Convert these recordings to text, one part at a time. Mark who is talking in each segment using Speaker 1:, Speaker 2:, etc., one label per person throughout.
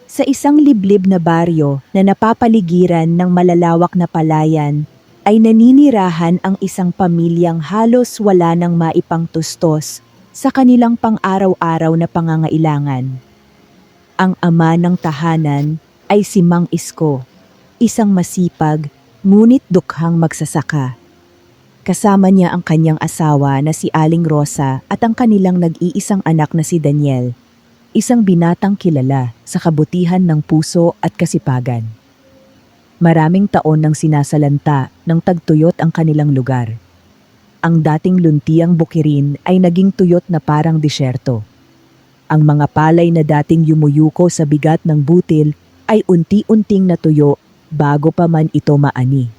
Speaker 1: Sa isang liblib na baryo na napapaligiran ng malalawak na palayan, ay naninirahan ang isang pamilyang halos wala nang maipangtustos sa kanilang pang-araw-araw na pangangailangan. Ang ama ng tahanan ay si Mang Isko, isang masipag ngunit dukhang magsasaka. Kasama niya ang kanyang asawa na si Aling Rosa at ang kanilang nag-iisang anak na si Daniel, isang binatang kilala sa kabutihan ng puso at kasipagan. Maraming taon nang sinasalanta ng tagtuyot ang kanilang lugar. Ang dating luntiang bukirin ay naging tuyot na parang disyerto. Ang mga palay na dating yumuyuko sa bigat ng butil ay unti-unting natuyo bago pa man ito maani.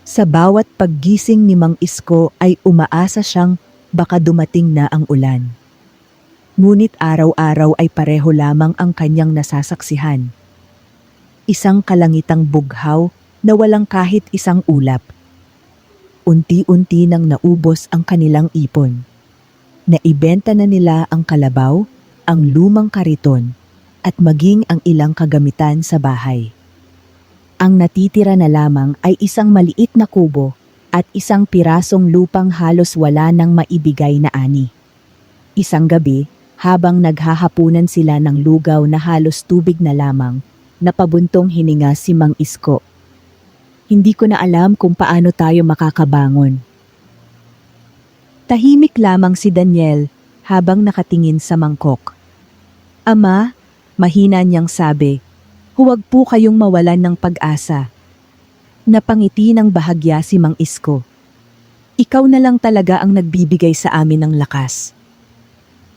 Speaker 1: Sa bawat paggising ni Mang Isko ay umaasa siyang baka dumating na ang ulan. Ngunit araw-araw ay pareho lamang ang kanyang nasasaksihan. Isang kalangitang bughaw na walang kahit isang ulap. Unti-unti nang naubos ang kanilang ipon. Naibenta na nila ang kalabaw, ang lumang kariton, at maging ang ilang kagamitan sa bahay. Ang natitira na lamang ay isang maliit na kubo at isang pirasong lupang halos wala nang maibigay na ani. Isang gabi, habang naghahapunan sila ng lugaw na halos tubig na lamang, napabuntong hininga si Mang Isko. Hindi ko na alam kung paano tayo makakabangon. Tahimik lamang si Daniel habang nakatingin sa mangkok. Ama, mahina niyang sabi, huwag po kayong mawalan ng pag-asa. Napangiti ng bahagya si Mang Isko. Ikaw na lang talaga ang nagbibigay sa amin ng lakas.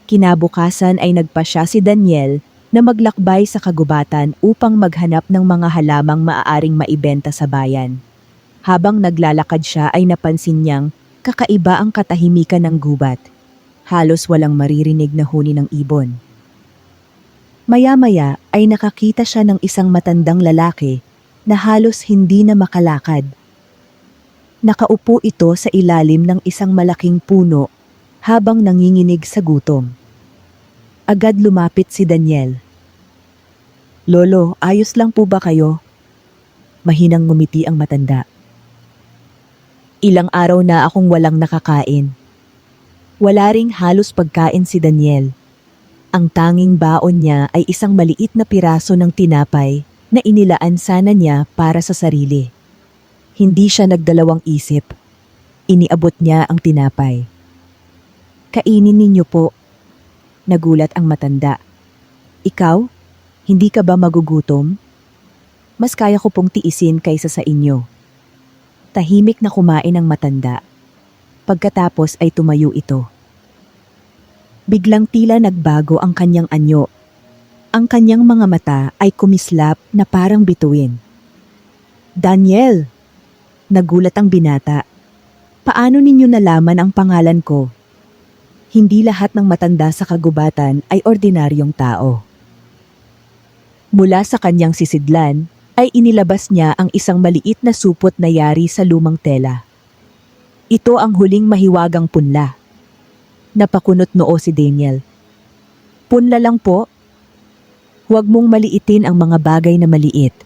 Speaker 1: Kinabukasan ay nagpasya si Daniel na maglakbay sa kagubatan upang maghanap ng mga halamang maaaring maibenta sa bayan. Habang naglalakad siya ay napansin niyang kakaiba ang katahimikan ng gubat. Halos walang maririnig na huni ng ibon. Maya-maya ay nakakita siya ng isang matandang lalaki na halos hindi na makalakad. Nakaupo ito sa ilalim ng isang malaking puno habang nanginginig sa gutom. Agad lumapit si Daniel. Lolo, ayos lang po ba kayo? Mahinang ngumiti ang matanda. Ilang araw na akong walang nakakain. Wala ring halos pagkain si Daniel. Ang tanging baon niya ay isang maliit na piraso ng tinapay na inilaan sana niya para sa sarili. Hindi siya nagdalawang isip. Iniabot niya ang tinapay. Kainin ninyo po. Nagulat ang matanda. Ikaw? Hindi ka ba magugutom? Mas kaya ko pong tiisin kaysa sa inyo. Tahimik na kumain ang matanda. Pagkatapos ay tumayo ito. Biglang tila nagbago ang kanyang anyo. Ang kanyang mga mata ay kumislap na parang bituin. Daniel! Nagulat ang binata. Paano ninyo nalaman ang pangalan ko? Hindi lahat ng matanda sa kagubatan ay ordinaryong tao. Mula sa kanyang sisidlan, ay inilabas niya ang isang maliit na supot na yari sa lumang tela. Ito ang huling mahiwagang punla. Napakunot noo si Daniel. Punla lang po. Huwag mong maliitin ang mga bagay na maliit.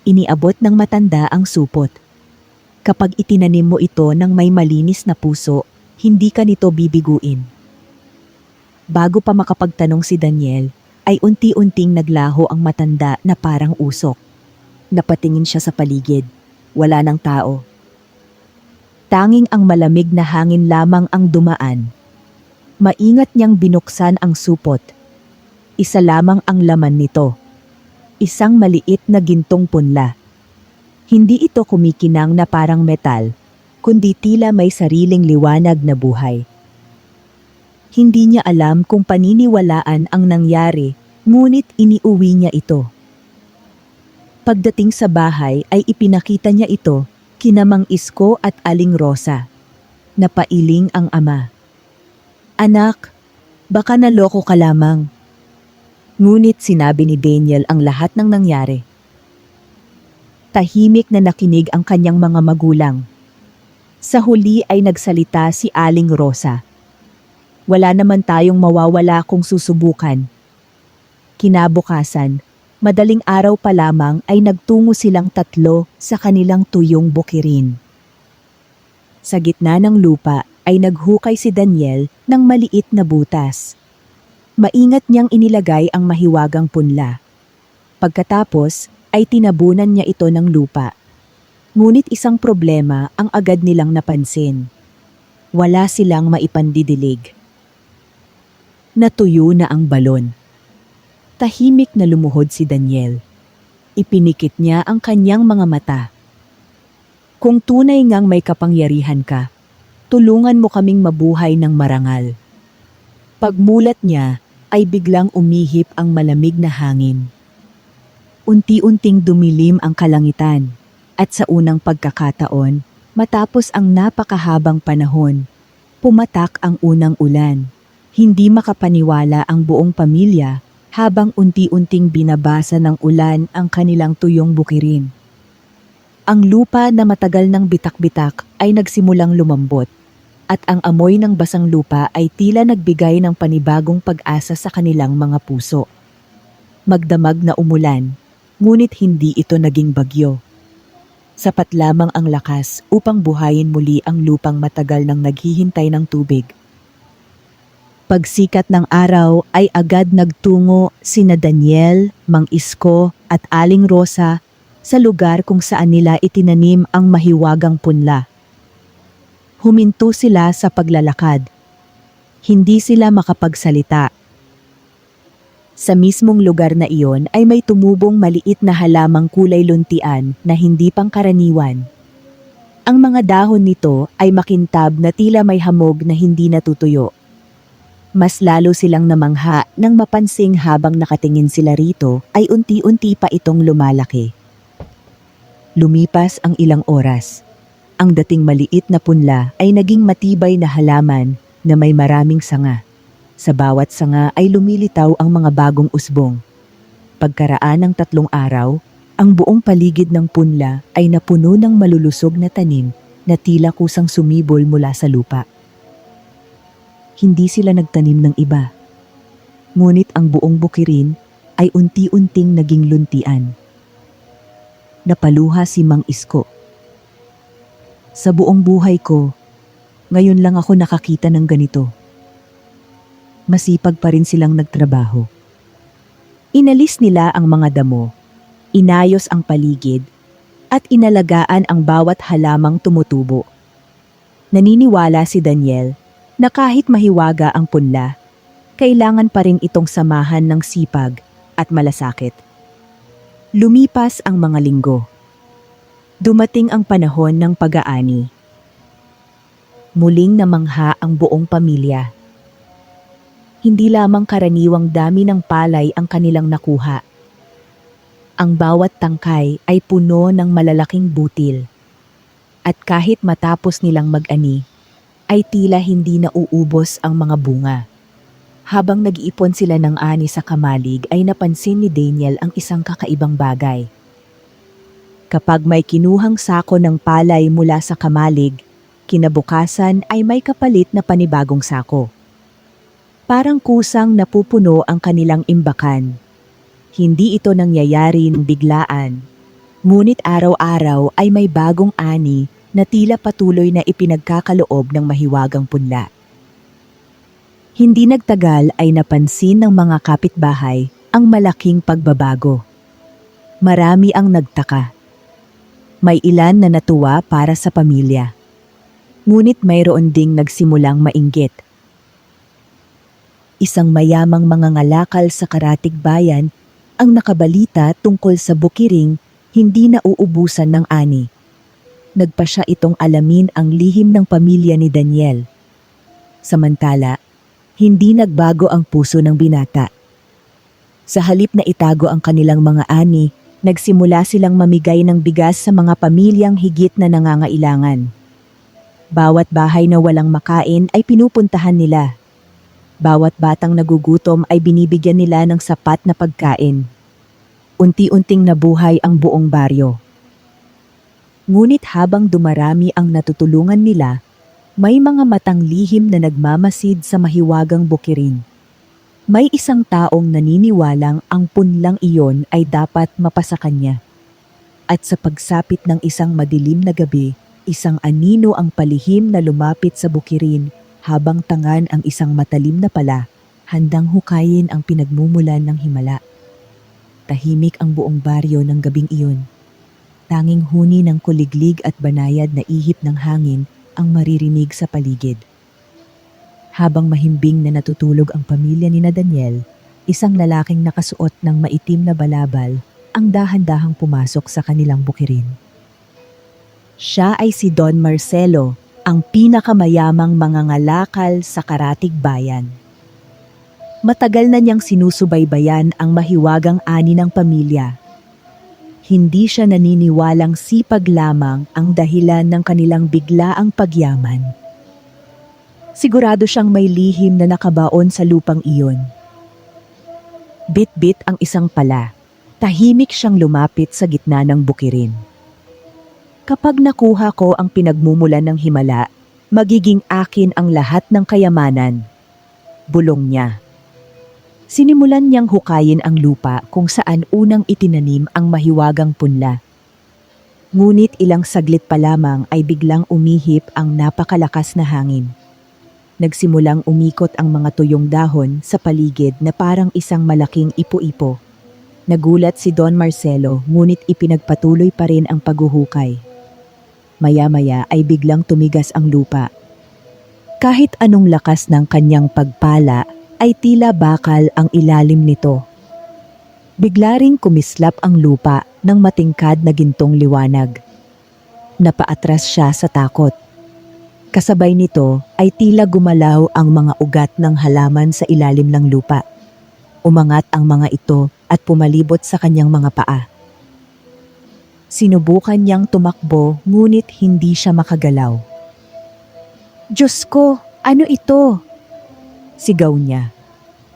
Speaker 1: Iniabot ng matanda ang supot. Kapag itinanim mo ito ng may malinis na puso, hindi ka nito bibiguin. Bago pa makapagtanong si Daniel, ay unti-unting naglaho ang matanda na parang usok. Napatingin siya sa paligid. Wala ng tao. Tanging ang malamig na hangin lamang ang dumaan. Maingat niyang binuksan ang supot. Isa lamang ang laman nito. Isang maliit na gintong punla. Hindi ito kumikinang na parang metal, kundi tila may sariling liwanag na buhay. Hindi niya alam kung paniniwalaan ang nangyari, ngunit iniuwi niya ito. Pagdating sa bahay ay ipinakita niya ito kina Mang Isko at Aling Rosa. Napailing ang ama. Anak, baka naloko ka lamang. Ngunit sinabi ni Daniel ang lahat ng nangyari. Tahimik na nakinig ang kanyang mga magulang. Sa huli ay nagsalita si Aling Rosa. Wala naman tayong mawawala kung susubukan. Kinabukasan, madaling araw pa lamang ay nagtungo silang tatlo sa kanilang tuyong bukirin. Sa gitna ng lupa ay naghukay si Daniel ng maliit na butas. Maingat niyang inilagay ang mahiwagang punla. Pagkatapos ay tinabunan niya ito ng lupa. Ngunit isang problema ang agad nilang napansin. Wala silang maipandidilig. Natuyo na ang balon. Tahimik na lumuhod si Daniel. Ipinikit niya ang kanyang mga mata. Kung tunay ngang may kapangyarihan ka, tulungan mo kaming mabuhay ng marangal. Pagmulat niya ay biglang umihip ang malamig na hangin. Unti-unting dumilim ang kalangitan at sa unang pagkakataon, matapos ang napakahabang panahon, pumatak ang unang ulan. Hindi makapaniwala ang buong pamilya habang unti-unting binabasa ng ulan ang kanilang tuyong bukirin. Ang lupa na matagal ng bitak-bitak ay nagsimulang lumambot at ang amoy ng basang lupa ay tila nagbigay ng panibagong pag-asa sa kanilang mga puso. Magdamag na umulan, ngunit hindi ito naging bagyo. Sapat lamang ang lakas upang buhayin muli ang lupang matagal nang naghihintay ng tubig. Pagsikat ng araw ay agad nagtungo sina Daniel, Mang Isko at Aling Rosa sa lugar kung saan nila itinanim ang mahiwagang punla. Huminto sila sa paglalakad. Hindi sila makapagsalita. Sa mismong lugar na iyon ay may tumubong maliit na halamang kulay luntian na hindi pangkaraniwan. Ang mga dahon nito ay makintab na tila may hamog na hindi natutuyo. Mas lalo silang namangha nang mapansing habang nakatingin sila rito ay unti-unti pa itong lumalaki. Lumipas ang ilang oras. Ang dating maliit na punla ay naging matibay na halaman na may maraming sanga. Sa bawat sanga ay lumilitaw ang mga bagong usbong. Pagkaraan ng 3 araw, ang buong paligid ng punla ay napuno ng malulusog na tanim na tila kusang sumibol mula sa lupa. Hindi sila nagtanim ng iba. Ngunit ang buong bukirin ay unti-unting naging luntian. Napaluha si Mang Isko. Sa buong buhay ko, ngayon lang ako nakakita ng ganito. Masipag pa rin silang nagtrabaho. Inalis nila ang mga damo, inayos ang paligid, at inalagaan ang bawat halamang tumutubo. Naniniwala si Daniel na kahit mahiwaga ang punla, kailangan pa rin itong samahan ng sipag at malasakit. Lumipas ang mga linggo. Dumating ang panahon ng pag-aani. Muling namangha ang buong pamilya. Hindi lamang karaniwang dami ng palay ang kanilang nakuha. Ang bawat tangkay ay puno ng malalaking butil. At kahit matapos nilang mag-ani, ay tila hindi na uubos ang mga bunga. Habang nag-iipon sila ng ani sa kamalig ay napansin ni Daniel ang isang kakaibang bagay. Kapag may kinuhang sako ng palay mula sa kamalig, kinabukasan ay may kapalit na panibagong sako. Parang kusang napupuno ang kanilang imbakan. Hindi ito nangyayari ng biglaan, ngunit araw-araw ay may bagong ani na tila patuloy na ipinagkakaloob ng mahiwagang punla. Hindi nagtagal ay napansin ng mga kapitbahay ang malaking pagbabago. Marami ang nagtaka. May ilan na natuwa para sa pamilya. Ngunit mayroon ding nagsimulang mainggit. Isang mayamang mangangalakal sa Karatig Bayan ang nakabalita tungkol sa bukiring hindi na uubusan ng ani. Nagpa siya itong alamin ang lihim ng pamilya ni Daniel. Samantala, hindi nagbago ang puso ng binata. Sa halip na itago ang kanilang mga ani, nagsimula silang mamigay ng bigas sa mga pamilyang higit na nangangailangan. Bawat bahay na walang makain ay pinupuntahan nila. Bawat batang nagugutom ay binibigyan nila ng sapat na pagkain. Unti-unting nabuhay ang buong baryo. Ngunit habang dumarami ang natutulungan nila, may mga matang lihim na nagmamasid sa mahiwagang bukirin. May isang taong naniniwalang ang punlang iyon ay dapat mapasa kanya. At sa pagsapit ng isang madilim na gabi, isang anino ang palihim na lumapit sa bukirin habang tangan ang isang matalim na pala, handang hukayin ang pinagmumulan ng himala. Tahimik ang buong baryo ng gabing iyon. Tanging huni ng kuliglig at banayad na ihip ng hangin ang maririnig sa paligid. Habang mahimbing na natutulog ang pamilya ni Daniel, isang lalaking nakasuot ng maitim na balabal ang dahan-dahang pumasok sa kanilang bukirin. Siya ay si Don Marcelo, ang pinakamayamang mangangalakal sa Karatig Bayan. Matagal na niyang sinusubaybayan ang mahiwagang ani ng pamilya. Hindi siya naniniwalang sipag lamang ang dahilan ng kanilang biglaang pagyaman. Sigurado siyang may lihim na nakabaon sa lupang iyon. Bit-bit ang isang pala. Tahimik siyang lumapit sa gitna ng bukirin. Kapag nakuha ko ang pinagmumulan ng himala, magiging akin ang lahat ng kayamanan. Bulong niya. Sinimulan niyang hukayin ang lupa kung saan unang itinanim ang mahiwagang punla. Ngunit ilang saglit pa lamang ay biglang umihip ang napakalakas na hangin. Nagsimulang umikot ang mga tuyong dahon sa paligid na parang isang malaking ipo-ipo. Nagulat si Don Marcelo ngunit ipinagpatuloy pa rin ang paghuhukay. Maya-maya ay biglang tumigas ang lupa. Kahit anong lakas ng kanyang pagpala ay tila bakal ang ilalim nito. Bigla ring kumislap ang lupa ng matingkad na gintong liwanag. Napaatras siya sa takot. Kasabay nito ay tila gumalaw ang mga ugat ng halaman sa ilalim ng lupa. Umangat ang mga ito at pumalibot sa kanyang mga paa. Sinubukan niyang tumakbo ngunit hindi siya makagalaw. "Diyos ko, ano ito?" Sigaw niya.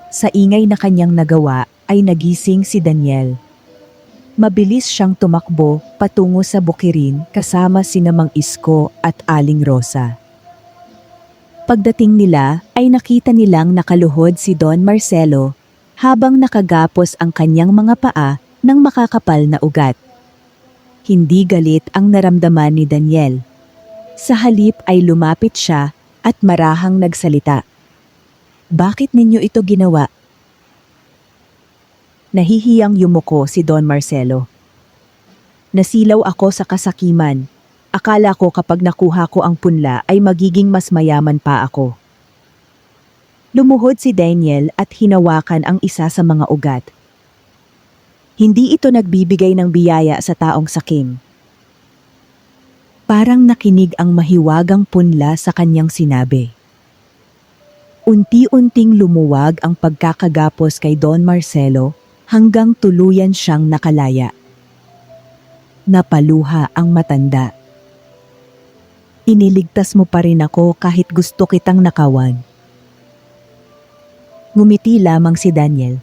Speaker 1: Sa ingay na kanyang nagawa ay nagising si Daniel. Mabilis siyang tumakbo patungo sa bukirin kasama sina Mang Isko at Aling Rosa. Pagdating nila ay nakita nilang nakaluhod si Don Marcelo habang nakagapos ang kanyang mga paa ng makakapal na ugat. Hindi galit ang naramdaman ni Daniel. Sa halip ay lumapit siya at marahang nagsalita. "Bakit ninyo ito ginawa?" Nahihiyang yumuko si Don Marcelo. "Nasilaw ako sa kasakiman. Akala ko kapag nakuha ko ang punla ay magiging mas mayaman pa ako." Lumuhod si Daniel at hinawakan ang isa sa mga ugat. Hindi ito nagbibigay ng biyaya sa taong sakim. Parang nakinig ang mahiwagang punla sa kanyang sinabi. Unti-unting lumuwag ang pagkakagapos kay Don Marcelo hanggang tuluyan siyang nakalaya. Napaluha ang matanda. "Iniligtas mo pa rin ako kahit gusto kitang nakawan." Ngumiti lamang si Daniel.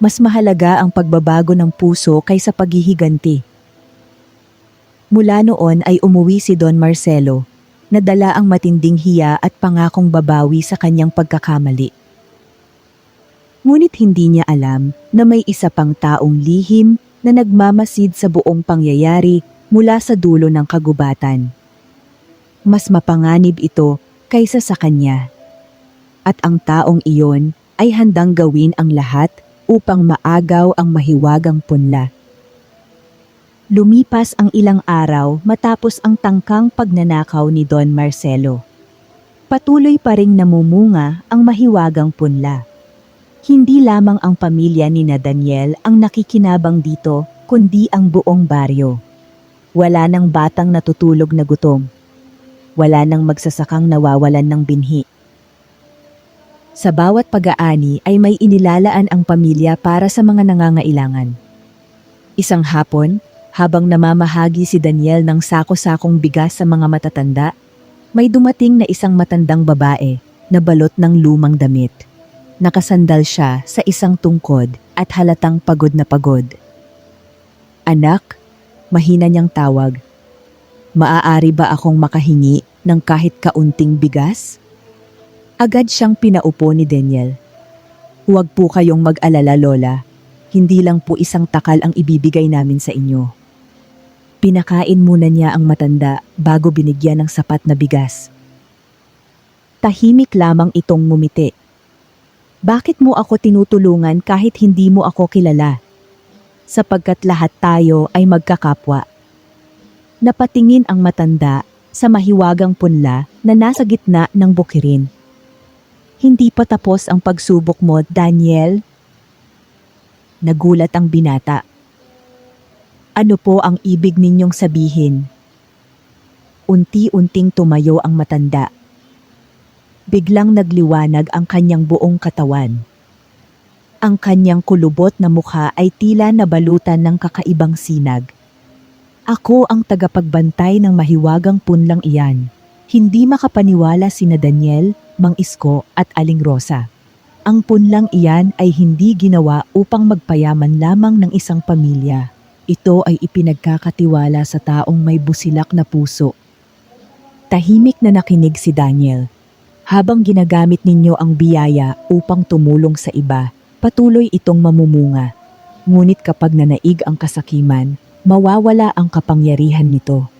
Speaker 1: Mas mahalaga ang pagbabago ng puso kaysa paghihiganti. Mula noon ay umuwi si Don Marcelo, nadala ang matinding hiya at pangakong babawi sa kanyang pagkakamali. Ngunit hindi niya alam na may isa pang taong lihim na nagmamasid sa buong pangyayari mula sa dulo ng kagubatan. Mas mapanganib ito kaysa sa kanya. At ang taong iyon ay handang gawin ang lahat upang maagaw ang mahiwagang punla. Lumipas ang ilang araw matapos ang tangkang pagnanakaw ni Don Marcelo. Patuloy pa ring namumunga ang mahiwagang punla. Hindi lamang ang pamilya ni Daniel ang nakikinabang dito, kundi ang buong baryo. Wala nang batang natutulog na gutom. Wala nang magsasakang nawawalan ng binhi. Sa bawat pag-aani ay may inilalaan ang pamilya para sa mga nangangailangan. Isang hapon, habang namamahagi si Daniel ng sako-sakong bigas sa mga matatanda, may dumating na isang matandang babae na balot ng lumang damit. Nakasandal siya sa isang tungkod at halatang pagod na pagod. "Anak," mahina niyang tawag, "maaari ba akong makahingi ng kahit kaunting bigas?" Agad siyang pinaupo ni Daniel. Huwag po kayong mag-alala, Lola. Hindi lang po isang takal ang ibibigay namin sa inyo. Pinakain muna niya ang matanda bago binigyan ng sapat na bigas. Tahimik lamang itong ngumiti. Bakit mo ako tinutulungan kahit hindi mo ako kilala? Sapagkat lahat tayo ay magkakapwa. Napatingin ang matanda sa mahiwagang punla na nasa gitna ng bukirin. Hindi pa tapos ang pagsubok mo, Daniel? Nagulat ang binata. Ano po ang ibig ninyong sabihin? Unti-unting tumayo ang matanda. Biglang nagliwanag ang kanyang buong katawan. Ang kanyang kulubot na mukha ay tila nabalutan ng kakaibang sinag. Ako ang tagapagbantay ng mahiwagang punlang iyan. Hindi makapaniwala sina Daniel, Mang Isko at Aling Rosa. Ang punlang iyan ay hindi ginawa upang magpayaman lamang ng isang pamilya. Ito ay ipinagkakatiwala sa taong may busilak na puso. Tahimik na nakinig si Daniel. Habang ginagamit ninyo ang biyaya upang tumulong sa iba, patuloy itong mamumunga. Ngunit kapag nanaig ang kasakiman, mawawala ang kapangyarihan nito.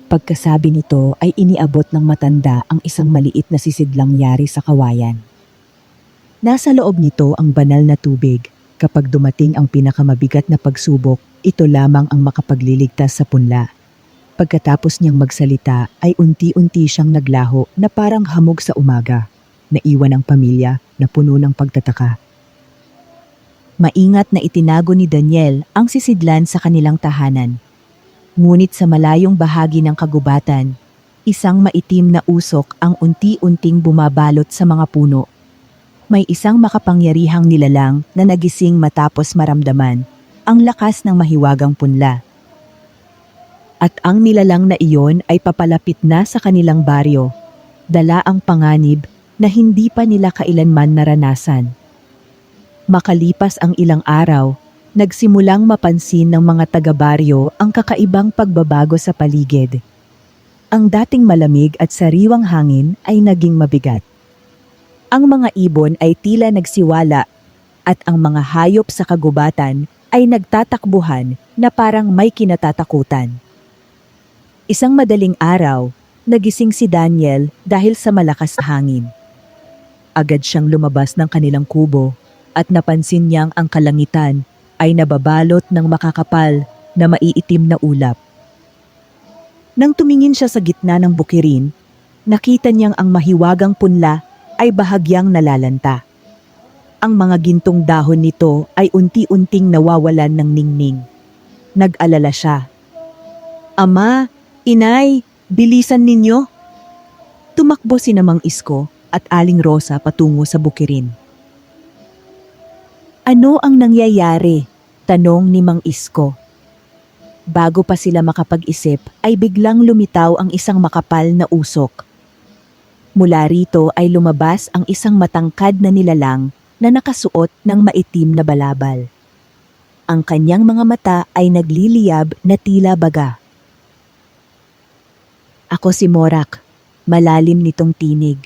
Speaker 1: Pagkasabi nito ay iniabot ng matanda ang isang maliit na sisidlang yari sa kawayan. Nasa loob nito ang banal na tubig. Kapag dumating ang pinakamabigat na pagsubok, ito lamang ang makapagliligtas sa punla. Pagkatapos niyang magsalita ay unti-unti siyang naglaho na parang hamog sa umaga. Naiwan ang pamilya na puno ng pagtataka. Maingat na itinago ni Daniel ang sisidlan sa kanilang tahanan. Ngunit sa malayong bahagi ng kagubatan, isang maitim na usok ang unti-unting bumabalot sa mga puno. May isang makapangyarihang nilalang na nagising matapos maramdaman ang lakas ng mahiwagang punla. At ang nilalang na iyon ay papalapit na sa kanilang baryo. Dala ang panganib na hindi pa nila kailanman naranasan. Makalipas ang ilang araw, nagsimulang mapansin ng mga taga-baryo ang kakaibang pagbabago sa paligid. Ang dating malamig at sariwang hangin ay naging mabigat. Ang mga ibon ay tila nagsiwala at ang mga hayop sa kagubatan ay nagtatakbuhan na parang may kinatatakutan. Isang madaling araw, nagising si Daniel dahil sa malakas na hangin. Agad siyang lumabas ng kanilang kubo at napansin niyang ang kalangitan ay nababalot ng makakapal na maiitim na ulap. Nang tumingin siya sa gitna ng bukirin, nakita niyang ang mahiwagang punla ay bahagyang nalalanta. Ang mga gintong dahon nito ay unti-unting nawawalan ng ningning. Nag-alala siya. Ama, Inay, bilisan ninyo! Tumakbo si Mang Isko at Aling Rosa patungo sa bukirin. Ano ang nangyayari? Tanong ni Mang Isko. Bago pa sila makapag-isip ay biglang lumitaw ang isang makapal na usok. Mula rito ay lumabas ang isang matangkad na nilalang na nakasuot ng maitim na balabal. Ang kanyang mga mata ay nagliliyab na tila baga. Ako si Morak, malalim nitong tinig.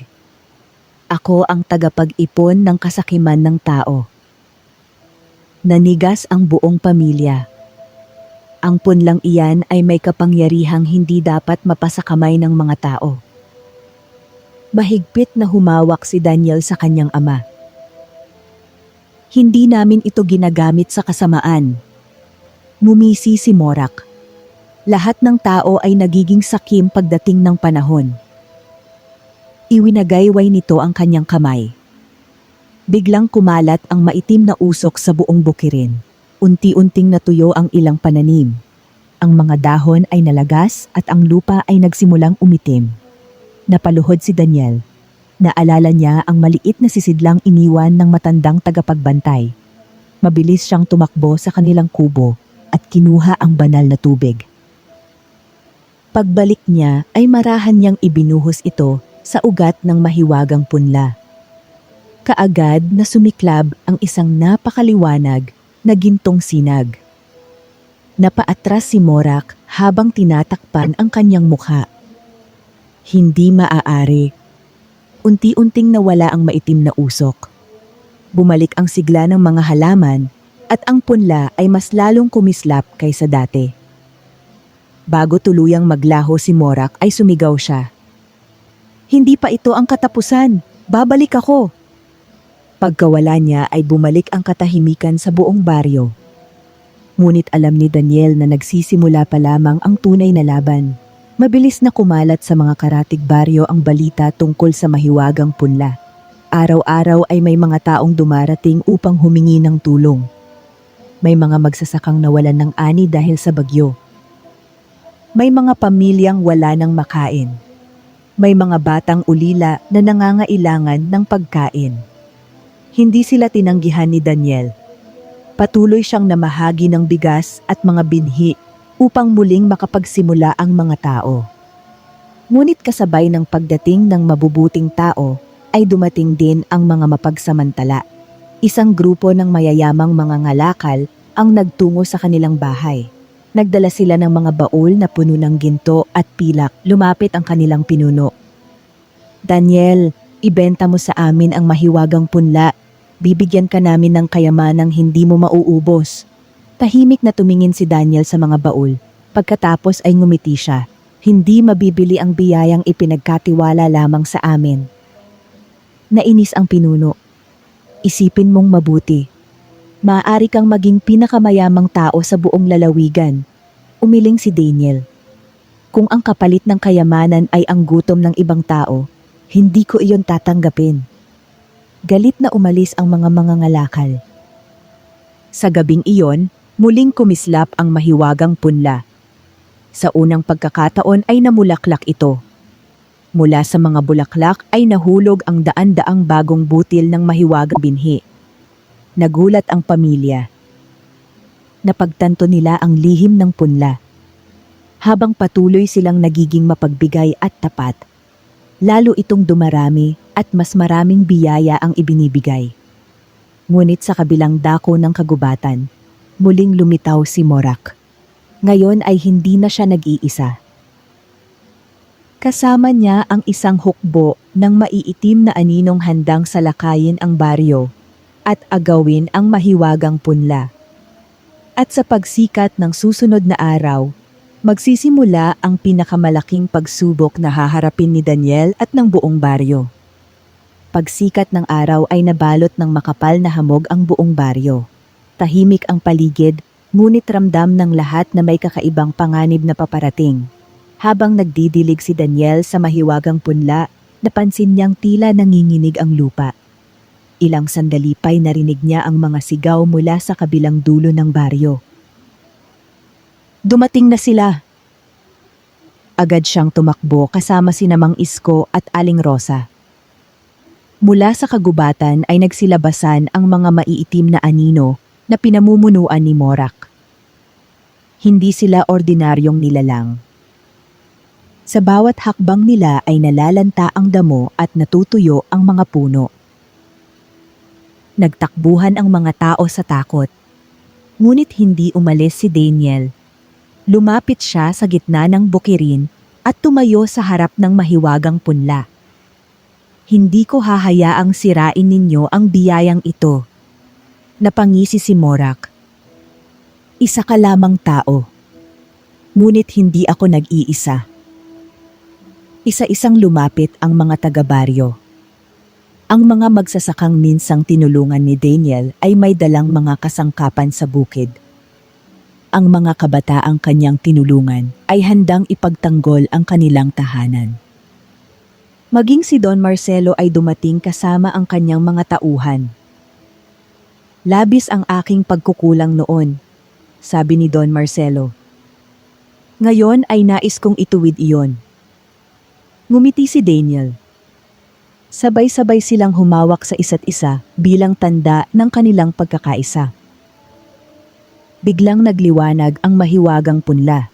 Speaker 1: Ako ang tagapag-ipon ng kasakiman ng tao. Nanigas ang buong pamilya. Ang punlang iyan ay may kapangyarihang hindi dapat mapasakamay ng mga tao. Mahigpit na humawak si Daniel sa kanyang ama. Hindi namin ito ginagamit sa kasamaan. Ngumisi si Morak. Lahat ng tao ay nagiging sakim pagdating ng panahon. Iwinagayway nito ang kanyang kamay. Biglang kumalat ang maitim na usok sa buong bukirin. Unti-unting natuyo ang ilang pananim. Ang mga dahon ay nalagas at ang lupa ay nagsimulang umitim. Napaluhod si Daniel. Naalala niya ang maliit na sisidlang iniwan ng matandang tagapagbantay. Mabilis siyang tumakbo sa kanilang kubo at kinuha ang banal na tubig. Pagbalik niya ay marahan niyang ibinuhos ito sa ugat ng mahiwagang punla. Kaagad na sumiklab ang isang napakaliwanag na gintong sinag. Napaatras si Morak habang tinatakpan ang kanyang mukha. Hindi maaari. Unti-unting nawala ang maitim na usok. Bumalik ang sigla ng mga halaman at ang punla ay mas lalong kumislap kaysa dati. Bago tuluyang maglaho si Morak ay sumigaw siya. Hindi pa ito ang katapusan, babalik ako. Pagkawala niya ay bumalik ang katahimikan sa buong baryo. Ngunit alam ni Daniel na nagsisimula pa lamang ang tunay na laban. Mabilis na kumalat sa mga karatig baryo ang balita tungkol sa mahiwagang punla. Araw-araw ay may mga taong dumarating upang humingi ng tulong. May mga magsasakang nawalan ng ani dahil sa bagyo. May mga pamilyang wala ng makain. May mga batang ulila na nangangailangan ng pagkain. Hindi sila tinanggihan ni Daniel. Patuloy siyang namahagi ng bigas at mga binhi upang muling makapagsimula ang mga tao. Ngunit kasabay ng pagdating ng mabubuting tao, ay dumating din ang mga mapagsamantala. Isang grupo ng mayayamang mga ngalakal ang nagtungo sa kanilang bahay. Nagdala sila ng mga baul na puno ng ginto at pilak. Lumapit ang kanilang pinuno. Daniel, ibenta mo sa amin ang mahiwagang punla. Bibigyan ka namin ng kayamanang hindi mo mauubos. Tahimik na tumingin si Daniel sa mga baul. Pagkatapos ay ngumiti siya. Hindi mabibili ang biyayang ipinagkatiwala lamang sa amin. Nainis ang pinuno. Isipin mong mabuti. Maaari kang maging pinakamayamang tao sa buong lalawigan. Umiling si Daniel. Kung ang kapalit ng kayamanan ay ang gutom ng ibang tao, hindi ko iyon tatanggapin. Galit na umalis ang mga mangangalakal. Sa gabing iyon, muling kumislap ang mahiwagang punla. Sa unang pagkakataon ay namulaklak ito. Mula sa mga bulaklak ay nahulog ang daan-daang bagong butil ng mahiwagang binhi. Nagulat ang pamilya. Napagtanto nila ang lihim ng punla. Habang patuloy silang nagiging mapagbigay at tapat, lalo itong dumarami at mas maraming biyaya ang ibinibigay. Ngunit sa kabilang dako ng kagubatan, muling lumitaw si Morak. Ngayon ay hindi na siya nag-iisa. Kasama niya ang isang hukbo ng maiitim na aninong handang salakayin ang baryo at agawin ang mahiwagang punla. At sa pagsikat ng susunod na araw, magsisimula ang pinakamalaking pagsubok na haharapin ni Daniel at ng buong baryo. Pagsikat ng araw ay nabalot ng makapal na hamog ang buong baryo. Tahimik ang paligid, ngunit ramdam ng lahat na may kakaibang panganib na paparating. Habang nagdidilig si Daniel sa mahiwagang punla, napansin niyang tila nanginginig ang lupa. Ilang sandali pa'y narinig niya ang mga sigaw mula sa kabilang dulo ng baryo. Dumating na sila! Agad siyang tumakbo kasama sina Mang Isko at Aling Rosa. Mula sa kagubatan ay nagsilabasan ang mga maiitim na anino na pinamumunuan ni Morak. Hindi sila ordinaryong nilalang. Sa bawat hakbang nila ay nalalanta ang damo at natutuyo ang mga puno. Nagtakbuhan ang mga tao sa takot. Ngunit hindi umalis si Daniel. Lumapit siya sa gitna ng bukirin at tumayo sa harap ng mahiwagang punla. Hindi ko hahayaang sirain ninyo ang biyayang ito. Napangisi si Morak. Isa ka lamang tao. Ngunit hindi ako nag-iisa. Isa-isang lumapit ang mga taga-baryo. Ang mga magsasakang minsang tinulungan ni Daniel ay may dalang mga kasangkapan sa bukid. Ang mga kabataang kanyang tinulungan ay handang ipagtanggol ang kanilang tahanan. Maging si Don Marcelo ay dumating kasama ang kanyang mga tauhan. Labis ang aking pagkukulang noon, sabi ni Don Marcelo. Ngayon ay nais kong ituwid iyon. Ngumiti si Daniel. Sabay-sabay silang humawak sa isa't isa bilang tanda ng kanilang pagkakaisa. Biglang nagliwanag ang mahiwagang punla.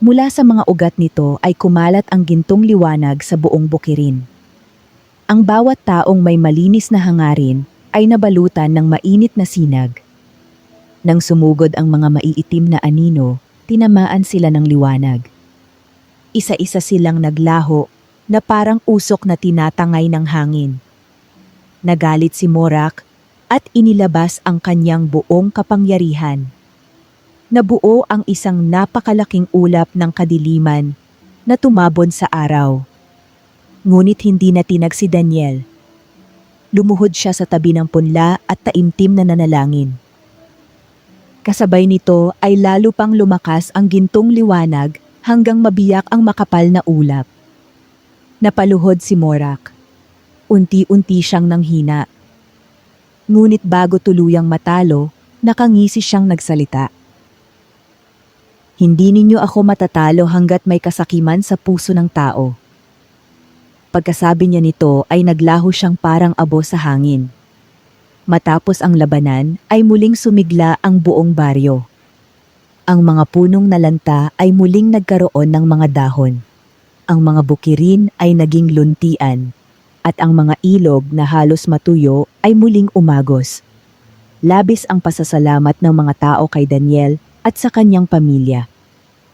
Speaker 1: Mula sa mga ugat nito ay kumalat ang gintong liwanag sa buong bukirin. Ang bawat taong may malinis na hangarin ay nabalutan ng mainit na sinag. Nang sumugod ang mga maiitim na anino, tinamaan sila ng liwanag. Isa-isa silang naglaho na parang usok na tinatangay ng hangin. Nagalit si Morak at inilabas ang kanyang buong kapangyarihan. Nabuo ang isang napakalaking ulap ng kadiliman na tumabon sa araw. Ngunit hindi natinag si Daniel. Lumuhod siya sa tabi ng punla at taimtim na nanalangin. Kasabay nito ay lalo pang lumakas ang gintong liwanag hanggang mabiyak ang makapal na ulap. Napaluhod si Morak. Unti-unti siyang nanghina. Ngunit bago tuluyang matalo, nakangisi siyang nagsalita. Hindi ninyo ako matatalo hanggat may kasakiman sa puso ng tao. Pagkasabi niya nito ay naglaho siyang parang abo sa hangin. Matapos ang labanan ay muling sumigla ang buong baryo. Ang mga punong nalanta ay muling nagkaroon ng mga dahon. Ang mga bukirin ay naging luntian, at ang mga ilog na halos matuyo ay muling umagos. Labis ang pasasalamat ng mga tao kay Daniel at sa kanyang pamilya.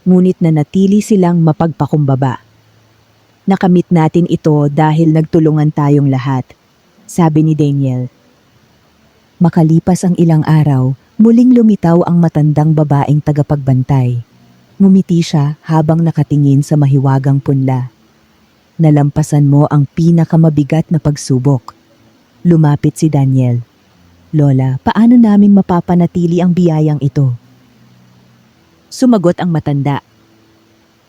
Speaker 1: Ngunit nanatili silang mapagpakumbaba. Nakamit natin ito dahil nagtulungan tayong lahat, sabi ni Daniel. Makalipas ang ilang araw, muling lumitaw ang matandang babaeng tagapagbantay. Ngumiti siya habang nakatingin sa mahiwagang punla. Nalampasan mo ang pinakamabigat na pagsubok. Lumapit si Daniel. Lola, paano naming mapapanatili ang biyayang ito? Sumagot ang matanda.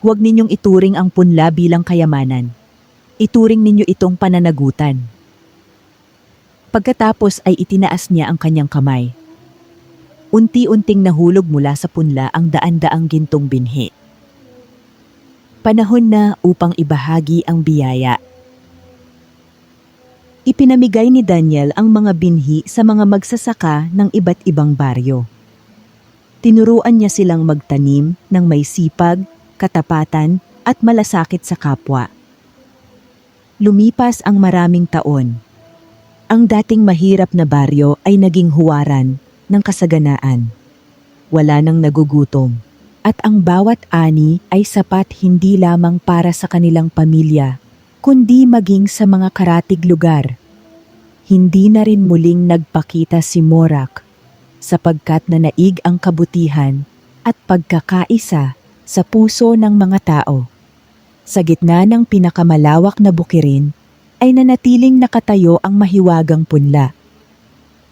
Speaker 1: Huwag ninyong ituring ang punla bilang kayamanan. Ituring ninyo itong pananagutan. Pagkatapos ay itinaas niya ang kanyang kamay. Unti-unting nahulog mula sa punla ang daan-daang gintong binhi. Panahon na upang ibahagi ang biyaya. Ipinamigay ni Daniel ang mga binhi sa mga magsasaka ng iba't ibang baryo. Tinuruan niya silang magtanim ng may sipag, katapatan at malasakit sa kapwa. Lumipas ang maraming taon. Ang dating mahirap na baryo ay naging huwaran ng kasaganaan. Wala nang nagugutom. At ang bawat ani ay sapat hindi lamang para sa kanilang pamilya, kundi maging sa mga karatig lugar. Hindi na rin muling nagpakita si Morak, sapagkat nanaig ang kabutihan at pagkakaisa sa puso ng mga tao. Sa gitna ng pinakamalawak na bukirin, ay nanatiling nakatayo ang mahiwagang punla.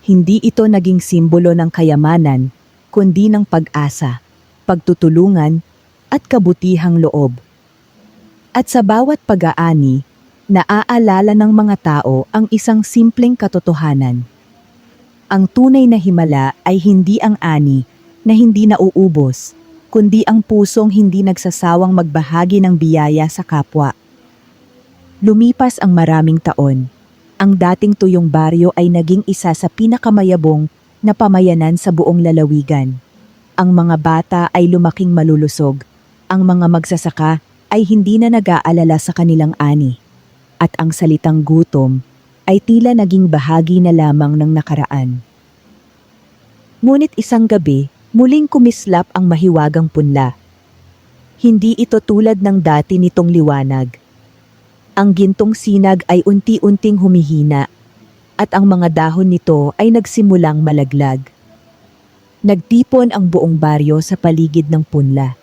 Speaker 1: Hindi ito naging simbolo ng kayamanan, kundi ng pag-asa, pagtutulungan, at kabutihang loob. At sa bawat pag-aani, naaalala ng mga tao ang isang simpleng katotohanan. Ang tunay na himala ay hindi ang ani na hindi nauubos, kundi ang pusong hindi nagsasawang magbahagi ng biyaya sa kapwa. Lumipas ang maraming taon, ang dating tuyong baryo ay naging isa sa pinakamayabong na pamayanan sa buong lalawigan. Ang mga bata ay lumaking malulusog, ang mga magsasaka ay hindi na nag-aalala sa kanilang ani, at ang salitang gutom ay tila naging bahagi na lamang ng nakaraan. Ngunit isang gabi, muling kumislap ang mahiwagang punla. Hindi ito tulad ng dati nitong liwanag. Ang gintong sinag ay unti-unting humihina, at ang mga dahon nito ay nagsimulang malaglag. Nagtipon ang buong baryo sa paligid ng punla.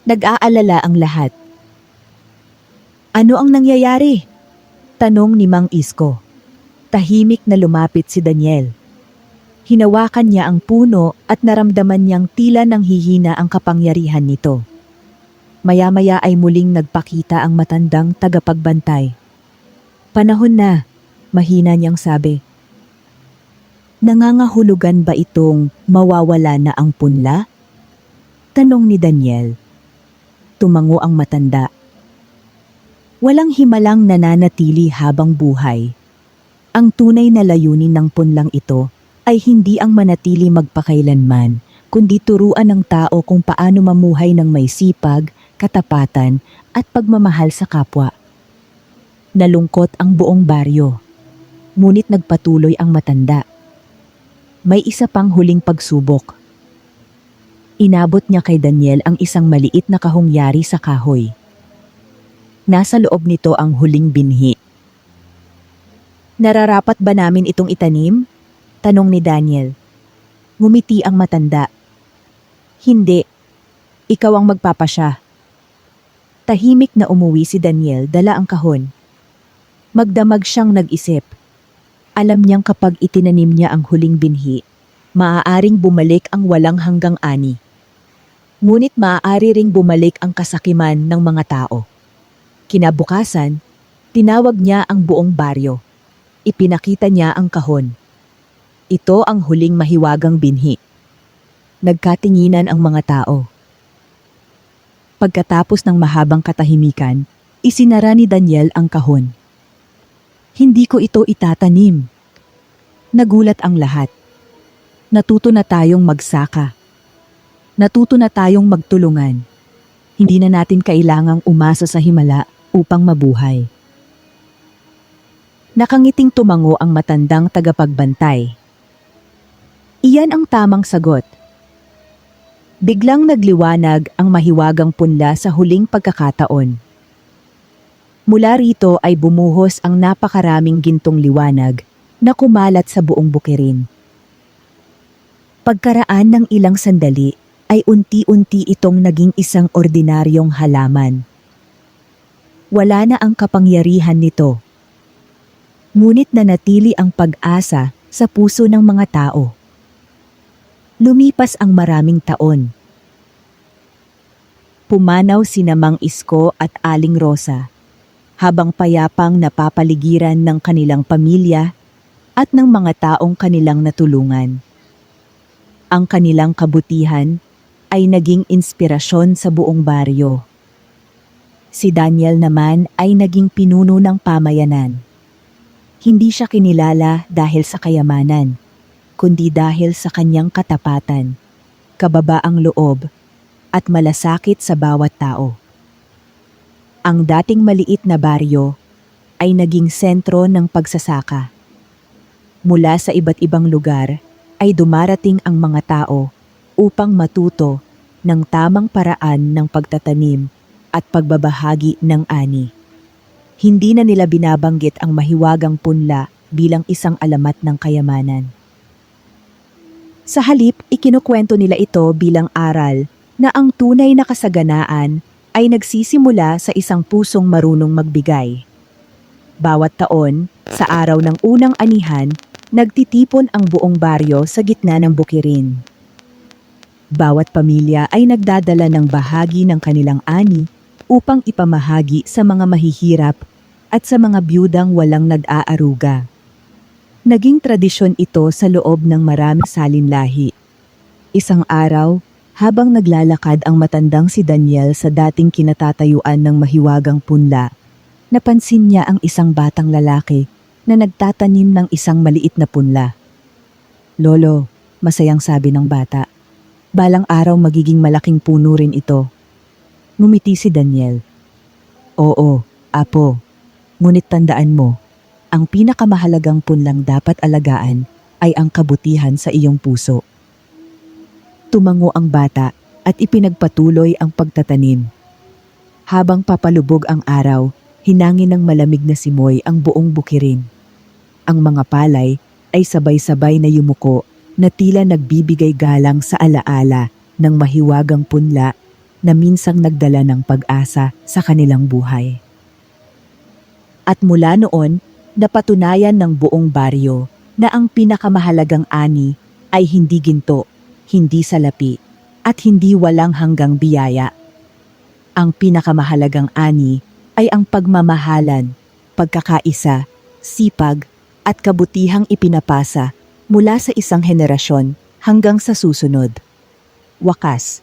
Speaker 1: Nag-aalala ang lahat. Ano ang nangyayari? Tanong ni Mang Isko. Tahimik na lumapit si Daniel. Hinawakan niya ang puno at naramdaman niyang tila nang hihina ang kapangyarihan nito. Maya-maya ay muling nagpakita ang matandang tagapagbantay. Panahon na, mahina niyang sabi. Nangangahulugan ba itong mawawala na ang punla? Tanong ni Daniel. Tumango ang matanda. Walang himalang nananatili habang buhay. Ang tunay na layunin ng punlang ito ay hindi ang manatili magpakailanman, kundi turuan ng tao kung paano mamuhay ng may sipag, katapatan at pagmamahal sa kapwa. Nalungkot ang buong baryo, ngunit nagpatuloy ang matanda. May isa pang huling pagsubok. Inabot niya kay Daniel ang isang maliit na kahungyari sa kahoy. Nasa loob nito ang huling binhi. Nararapat ba namin itong itanim? Tanong ni Daniel. Ngumiti ang matanda. Hindi. Ikaw ang magpapasya. Tahimik na umuwi si Daniel dala ang kahon. Magdamag siyang nag-isip. Alam niyang kapag itinanim niya ang huling binhi, maaaring bumalik ang walang hanggang ani. Ngunit maaari ring bumalik ang kasakiman ng mga tao. Kinabukasan, tinawag niya ang buong baryo. Ipinakita niya ang kahon. Ito ang huling mahiwagang binhi. Nagkatinginan ang mga tao. Pagkatapos ng mahabang katahimikan, isinara ni Daniel ang kahon. Hindi ko ito itatanim. Nagulat ang lahat. Natuto na tayong magsaka. Natuto na tayong magtulungan. Hindi na natin kailangang umasa sa himala upang mabuhay. Nakangiting tumango ang matandang tagapagbantay. Iyan ang tamang sagot. Biglang nagliwanag ang mahiwagang punla sa huling pagkakataon. Mula rito ay bumuhos ang napakaraming gintong liwanag na kumalat sa buong bukirin. Pagkaraan ng ilang sandali ay unti-unti itong naging isang ordinaryong halaman. Wala na ang kapangyarihan nito. Ngunit nanatili ang pag-asa sa puso ng mga tao. Lumipas ang maraming taon. Pumanaw sina Mang Isko at Aling Rosa, habang payapang napapaligiran ng kanilang pamilya at ng mga taong kanilang natulungan. Ang kanilang kabutihan ay naging inspirasyon sa buong baryo. Si Daniel naman ay naging pinuno ng pamayanan. Hindi siya kinilala dahil sa kayamanan, kundi dahil sa kanyang katapatan, kababaang loob, at malasakit sa bawat tao. Ang dating maliit na baryo ay naging sentro ng pagsasaka. Mula sa iba't ibang lugar ay dumarating ang mga tao upang matuto ng tamang paraan ng pagtatanim at pagbabahagi ng ani. Hindi na nila binabanggit ang mahiwagang punla bilang isang alamat ng kayamanan. Sa halip, ikinukwento nila ito bilang aral na ang tunay na kasaganaan ay nagsisimula sa isang pusong marunong magbigay. Bawat taon, sa araw ng unang anihan, nagtitipon ang buong baryo sa gitna ng bukirin. Bawat pamilya ay nagdadala ng bahagi ng kanilang ani upang ipamahagi sa mga mahihirap at sa mga biyudang walang nag-aaruga. Naging tradisyon ito sa loob ng maraming salinlahi. Isang araw, habang naglalakad ang matandang si Daniel sa dating kinatatayuan ng mahiwagang punla, napansin niya ang isang batang lalaki na nagtatanim ng isang maliit na punla. "Lolo," masayang sabi ng bata, "balang araw magiging malaking puno rin ito." Ngumiti si Daniel. "Oo, apo. Ngunit tandaan mo, ang pinakamahalagang punlang dapat alagaan ay ang kabutihan sa iyong puso." Tumango ang bata at ipinagpatuloy ang pagtatanim. Habang papalubog ang araw, hinangin ng malamig na simoy ang buong bukirin. Ang mga palay ay sabay-sabay na yumuko na tila nagbibigay galang sa alaala ng mahiwagang punla na minsang nagdala ng pag-asa sa kanilang buhay. At mula noon, napatunayan ng buong baryo na ang pinakamahalagang ani ay hindi ginto, hindi salapi, at hindi walang hanggang biyaya. Ang pinakamahalagang ani ay ang pagmamahalan, pagkakaisa, sipag, at kabutihang ipinapasa mula sa isang henerasyon hanggang sa susunod. Wakas.